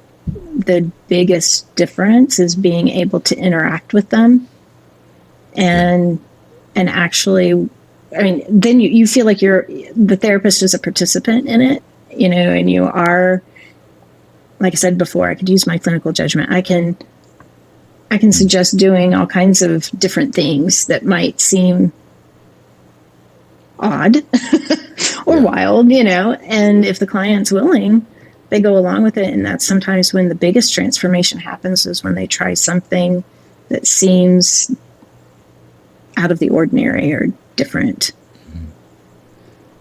the biggest difference, is being able to interact with them and actually, then you feel like the therapist is a participant in it, and you are, like I said before, I could use my clinical judgment. I can suggest doing all kinds of different things that might seem odd or wild, and if the client's willing, they go along with it. And that's sometimes when the biggest transformation happens, is when they try something that seems out of the ordinary or different.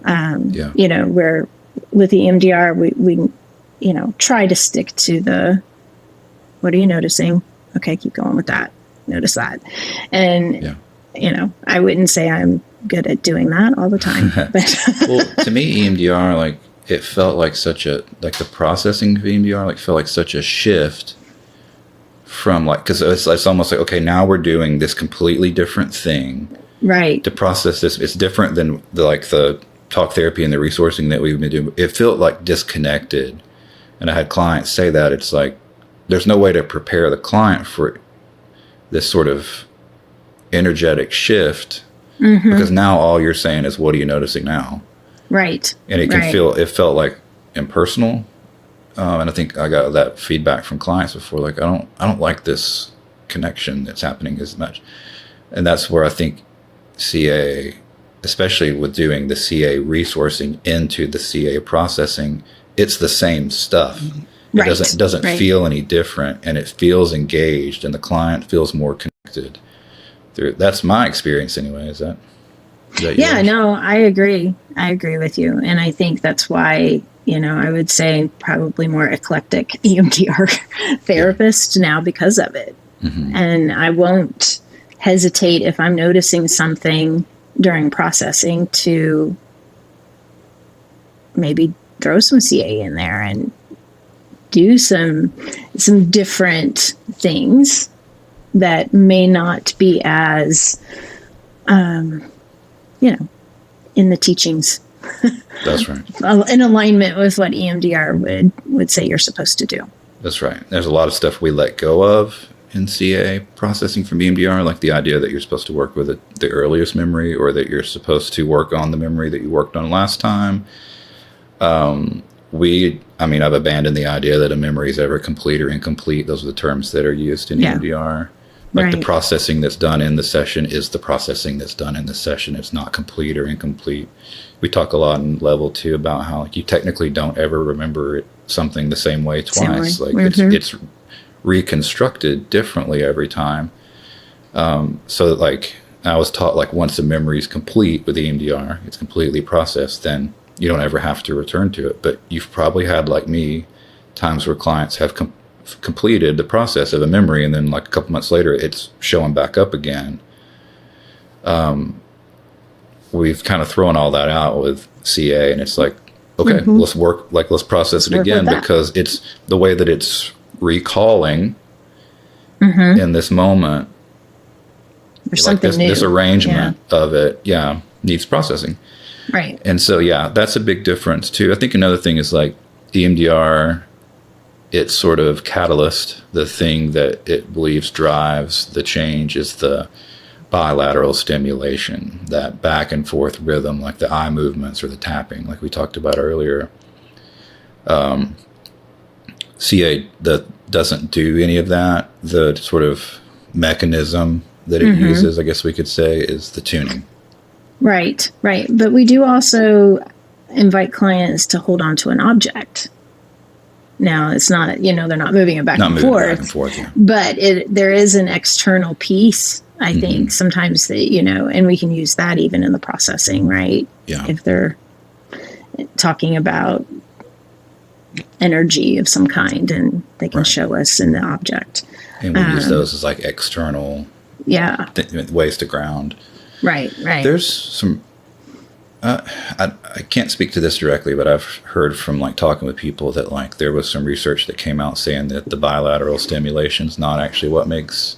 Where with the EMDR, we try to stick to the, what are you noticing? Okay, keep going with that. Notice that. And, I wouldn't say I'm good at doing that all the time. But well, to me, EMDR, it felt like the processing of EMDR, felt like such a shift from because it's almost like, okay, now we're doing this completely different thing. Right. To process this, it's different than the talk therapy and the resourcing that we've been doing. It felt like disconnected. And I had clients say that it's like, there's no way to prepare the client for this sort of energetic shift, because now all you're saying is, what are you noticing now? Right. And it it felt like impersonal. And I think I got that feedback from clients before, I don't like this connection that's happening as much. And that's where I think CA, especially with doing the CA resourcing into the CA processing, it's the same stuff. It doesn't feel any different, and it feels engaged, and the client feels more connected. That's my experience anyway. Is that yeah, yours? No, I agree. I agree with you. And I think that's why, I would say probably more eclectic EMDR therapist now because of it. Mm-hmm. And I won't hesitate if I'm noticing something during processing to maybe throw some CA in there and do some different things that may not be as, in the teachings. That's right. In alignment with what EMDR would say you're supposed to do. That's right. There's a lot of stuff we let go of in CA processing from EMDR, like the idea that you're supposed to work with the earliest memory, or that you're supposed to work on the memory that you worked on last time. I've abandoned the idea that a memory is ever complete or incomplete. Those are the terms that are used in EMDR. The processing that's done in the session is the processing that's done in the session. It's not complete or incomplete. We talk a lot in level 2 about how you technically don't ever remember something the same way twice. It's reconstructed differently every time. So I was taught, once a memory is complete with EMDR, it's completely processed, then you don't ever have to return to it. But you've probably had, like me, times where clients have completed the process of a memory, and then a couple months later it's showing back up again. We've kind of thrown all that out with CA, and it's like, okay, let's process it again, because it's the way that it's recalling in this moment. There's something new. This arrangement of it, needs processing. Right. And so, that's a big difference too. I think another thing is EMDR, its sort of catalyst, the thing that it believes drives the change, is the bilateral stimulation, that back and forth rhythm, like the eye movements or the tapping, like we talked about earlier. CA that doesn't do any of that. The sort of mechanism that it uses, I guess we could say, is the tuning. Right. But we do also invite clients to hold on to an object. Now, it's not, they're not moving it back and forth. Yeah. But there is an external piece, I think, sometimes that, and we can use that even in the processing, right? Yeah. If they're talking about energy of some kind, and they can show us in the object. And we use those as like external ways to ground. Right. There's some, I can't speak to this directly, but I've heard from like talking with people that like there was some research that came out saying that the bilateral stimulation is not actually what makes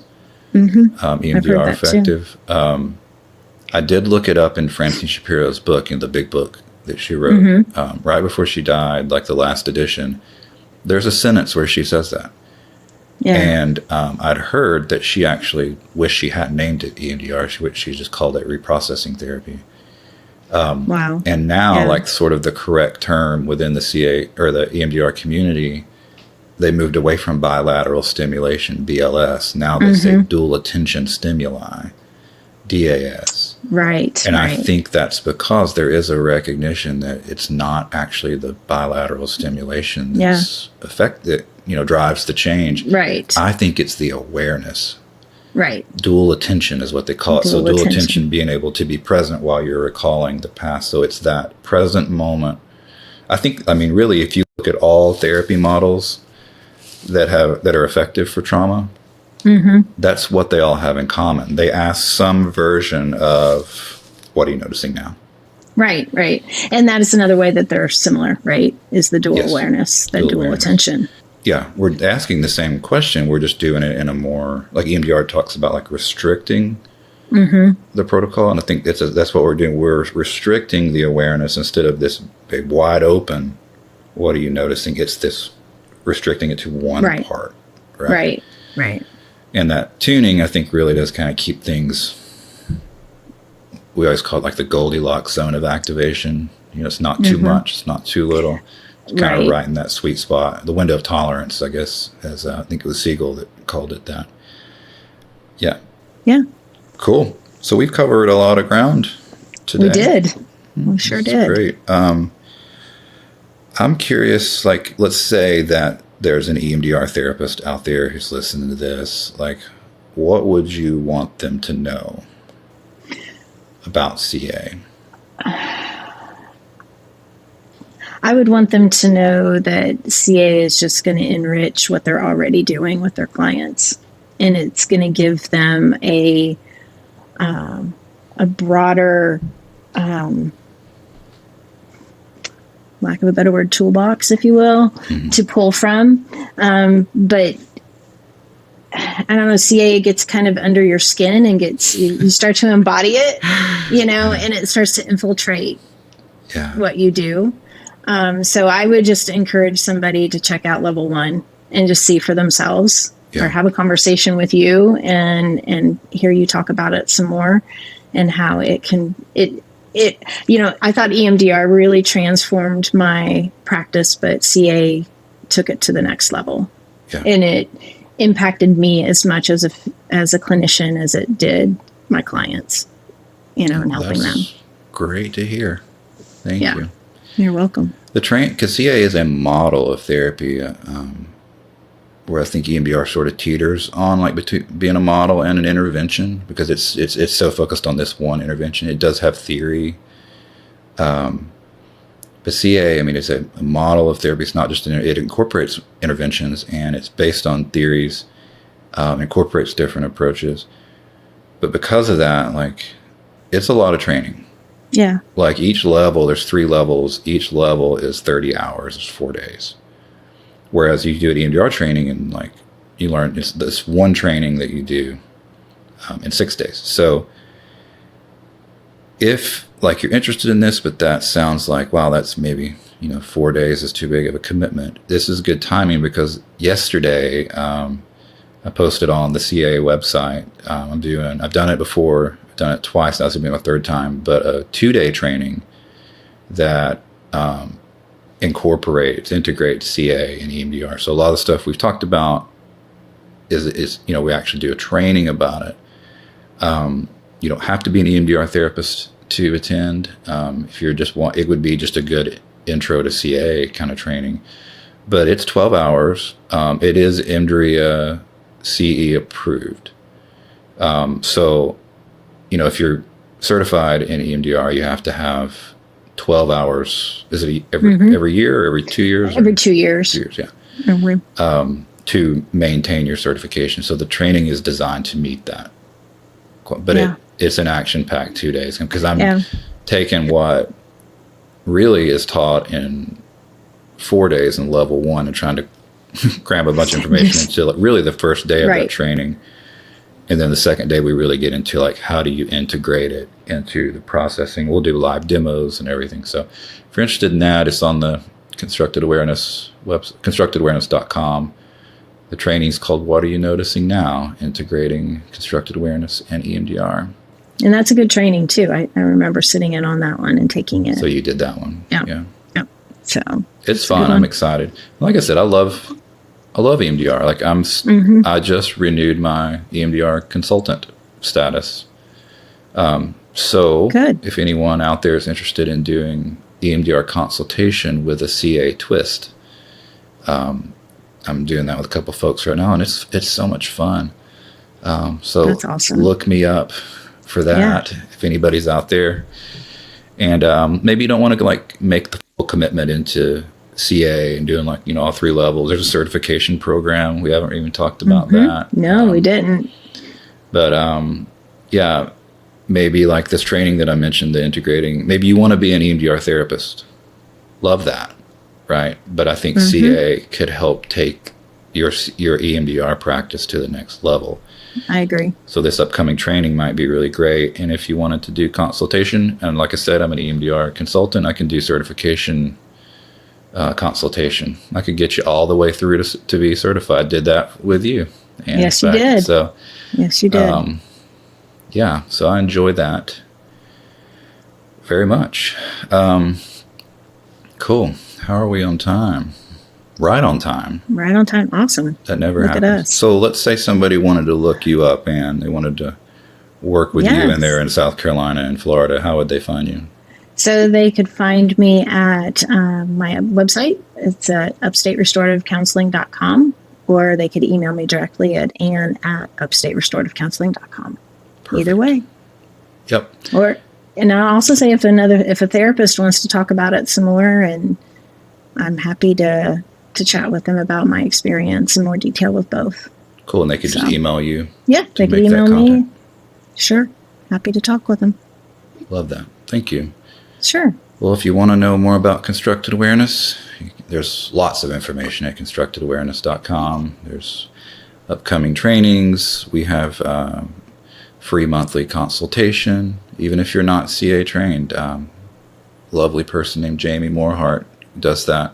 EMDR effective. I did look it up in Francine Shapiro's book, in the big book that she wrote right before she died, like the last edition. There's a sentence where she says that. Yeah. And I'd heard that she actually wished she hadn't named it EMDR. She just called it reprocessing therapy. Wow. And now, like sort of the correct term within the CA or the EMDR community, they moved away from bilateral stimulation, BLS. Now they say dual attention stimuli, DAS. Right. And I think that's because there is a recognition that it's not actually the bilateral stimulation that's that drives the change. Right. I think it's the awareness. Right. Dual attention is what they call it. So dual attention being able to be present while you're recalling the past. So it's that present moment. Really, if you look at all therapy models that are effective for trauma, that's what they all have in common. They ask some version of, what are you noticing now? Right. And that is another way that they're similar, right? Is the dual awareness, the dual attention. Yeah, we're asking the same question. We're just doing it in a more, like EMDR talks about, like restricting the protocol. And I think that's what we're doing. We're restricting the awareness instead of this big wide open, what are you noticing? It's this restricting it to one part. Right. And that tuning, I think, really does kind of keep things, we always call it like the Goldilocks zone of activation. It's not too much, it's not too little. It's kind of right in that sweet spot. The window of tolerance, I guess, as I think it was Siegel that called it that. Yeah. Cool. So we've covered a lot of ground today. We did. We sure did. Great. I'm curious, like, let's say that there's an EMDR therapist out there who's listening to this. Like, what would you want them to know about CA? I would want them to know that CA is just going to enrich what they're already doing with their clients. And it's going to give them a broader, lack of a better word, toolbox, if you will, to pull from. But I don't know, CA gets kind of under your skin and you start to embody it, and it starts to infiltrate what you do. So I would just encourage somebody to check out level 1 and just see for themselves or have a conversation with you and hear you talk about it some more and how I thought EMDR really transformed my practice, but CA took it to the next level and it impacted me as much as a clinician as it did my clients, and helping them. Great to hear. Thank you. You're welcome. Because CA is a model of therapy where I think EMDR sort of teeters on like between being a model and an intervention because it's so focused on this one intervention. It does have theory, but CA, it's a model of therapy. It's not just it incorporates interventions and it's based on theories, incorporates different approaches. But because of that, like it's a lot of training. Yeah. Like each level, there's 3 levels. Each level is 30 hours. It's 4 days. Whereas you do an EMDR training and like you learn it's this one training that you do in 6 days. So if like you're interested in this, but that sounds like, wow, that's maybe, 4 days is too big of a commitment. This is good timing because yesterday I posted on the CA website. I've done it before. Done it twice. That's going to be my 3rd time, but a 2-day training that integrates CA and EMDR. So a lot of the stuff we've talked about is we actually do a training about it. You don't have to be an EMDR therapist to attend. If you're just it would be just a good intro to CA kind of training. But it's 12 hours. It is EMDR CE approved. So, if you're certified in EMDR, you have to have 12 hours. Is it every year or every 2 years? Every 2 years. 2 years, yeah. Mm-hmm. To maintain your certification. So the training is designed to meet that. But it's an action-packed 2 days, because I'm taking what really is taught in 4 days in level 1 and trying to cram a bunch of information into really the first day of that training. And then the second day we really get into how do you integrate it into the processing. We'll do live demos and everything. So if you're interested in that, it's on the Constructed Awareness website, constructedawareness.com. The training is called What Are You Noticing Now? Integrating Constructed Awareness and EMDR. And that's a good training too. I remember sitting in on that one and taking it. So you did that one. Yeah. So it's fun. I'm excited. Like I said, I love EMDR. I just renewed my EMDR consultant status. So good. If anyone out there is interested in doing EMDR consultation with a CA twist, I'm doing that with a couple folks right now, and it's so much fun. So that's awesome. Look me up for that if anybody's out there. And maybe you don't want to make the full commitment into CA and doing all 3 levels. There's a certification program. We haven't even talked about that. No, we didn't. But maybe this training that I mentioned, the integrating, maybe you want to be an EMDR therapist. Love that, right? But I think CA could help take your EMDR practice to the next level. I agree. So this upcoming training might be really great. And if you wanted to do consultation, and like I said, I'm an EMDR consultant, I can do certification consultation. I could get you all the way through to be certified. Did that with you. And yes, you did. So, yes, you did. So I enjoyed that very much. Cool. How are we on time? Right on time. Right on time. Awesome. That never Look happens. at us. So let's say somebody wanted to look you up and they wanted to work with you and they're in South Carolina and Florida. How would they find you? So they could find me at my website. It's at upstaterestorativecounseling.com, or they could email me directly at ann@upstaterestorativecounseling.com. Perfect. Either way. Yep. And I'll also say if a therapist wants to talk about it some more, and I'm happy to chat with them about my experience in more detail with both. Cool. And they could just email you. Yeah, they could email me. Sure. Happy to talk with them. Love that. Thank you. Sure. Well, if you want to know more about constructed awareness, there's lots of information at constructedawareness.com. There's upcoming trainings. We have free monthly consultation, even if you're not CA trained. Lovely person named Jamie Morehart does that,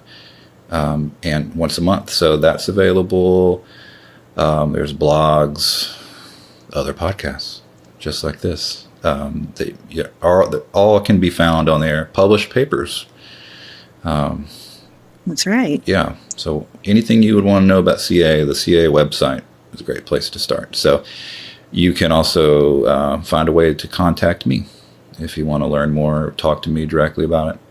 and once a month. So that's available. There's blogs, other podcasts, just like this. All can be found on their published papers. That's right. Yeah. So anything you would want to know about CA, the CA website is a great place to start. So you can also find a way to contact me if you want to learn more, talk to me directly about it.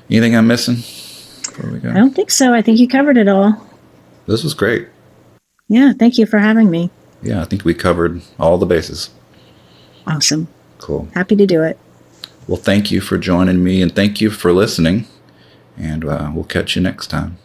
Anything I'm missing before we go? I don't think so. I think you covered it all. This was great. Yeah. Thank you for having me. Yeah, I think we covered all the bases. Awesome. Cool. Happy to do it. Well, thank you for joining me, and thank you for listening. And we'll catch you next time.